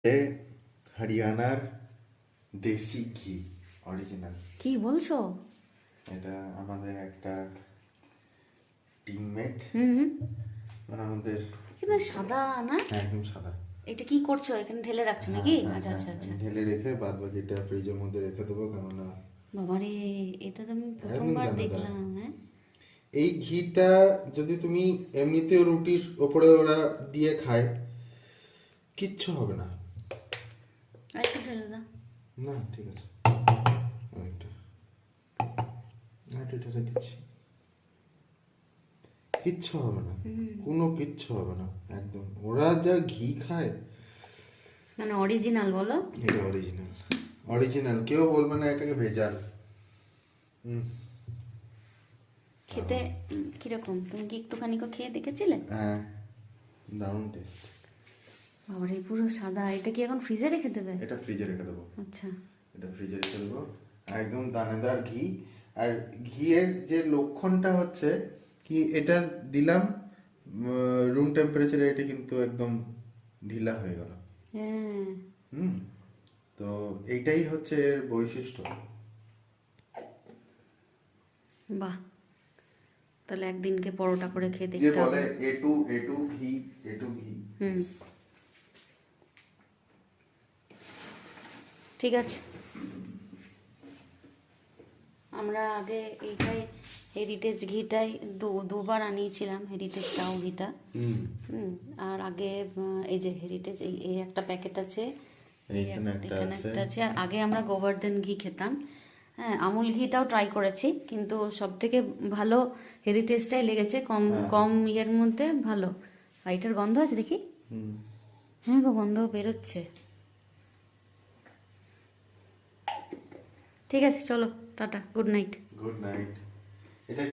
এ হরিয়ানার দেশি ঘি অরিজিনাল। কি বলছো? এটা আমাদের একটা টিমমেট, হুম। মানে আমাদের কিন্তু সাদা না? একদম সাদা। এটা কি করছো, এখানে ঢেলে রাখছো হ্যাঁ নাকি? হ্যাঁ আচ্ছা হ্যাঁ, আচ্ছা আচ্ছা। ঢেলে রেখে বাদ বাকিটা ফ্রিজের মধ্যে রেখে দেবো, কেননা বাবারে, এটা তো আমি একদম প্রথমবার দানাদার। দেখলাম। হ্যাঁ, এই ঘিটা যদি তুমি এমনিতেও রুটির ওপরে ওরা দিয়ে খায়, কিচ্ছু হবে না। আর একটু ঢেলে দাও। না ঠিক আছে, অনেকটা একটু ঢেলে দিচ্ছি, কিচ্ছু হবে না, কোনো কিচ্ছু হবে না একদম। ওরা যা ঘি খায়, মানে অরিজিনাল বলো? এটা অরিজিনাল। অরিজিনাল, কেউ বলবে না এটাকে ভেজাল। হুম, খেতে কিরকম? তুমি কি একটুখানিকও খেয়ে দেখেছিলে? হ্যাঁ, দারুণ টেস্ট। বাবারে, পুরো সাদা। এটা কি এখন ফ্রিজে রেখে দেবে? এটা ফ্রিজে রেখে দেবো, আচ্ছা। এটা ফ্রিজে রেখে দেবো। একদম দানাদার ঘি। আর ঘিয়ের যে লক্ষণটা হচ্ছে কি, এটা দিলাম রুম টেম্পারেচারে, এটা কিন্তু একদম ঢিলা হয়ে গেল। হ্যাঁ। হুম, তো এইটাই হচ্ছে এর বৈশিষ্ট্য। বাহ, তাহলে একদিনকে পরোটা করে খেয়ে যে দেখতে বলে হবে। এটু ঘি, এটু ঘি। হুম, ঠিক আছে। আমরা আগে এইটাই, হেরিটেজ ঘিটাই দুবার আনিয়েছিলাম, হেরিটেজ টাও ঘিটা। হুম, হুম। আর আগে এই যে হেরিটেজ, এই একটা প্যাকেট আছে, এইখানে একটা এখানে আছে। একটা আছে। আর আগে আমরা গোবর্ধন ঘি খেতাম। হ্যাঁ, আমুল ঘিটাও ট্রাই করেছি, কিন্তু সব থেকে ভালো হেরিটেজটাই লেগেছে। কম হ্যাঁ। কম ইয়ের মধ্যে ভালো। আর এটার গন্ধ আছে দেখি। হুম, হ্যাঁ গো, গন্ধ বেরোচ্ছে। ঠিক আছে, চলো, tata, good night. Good night.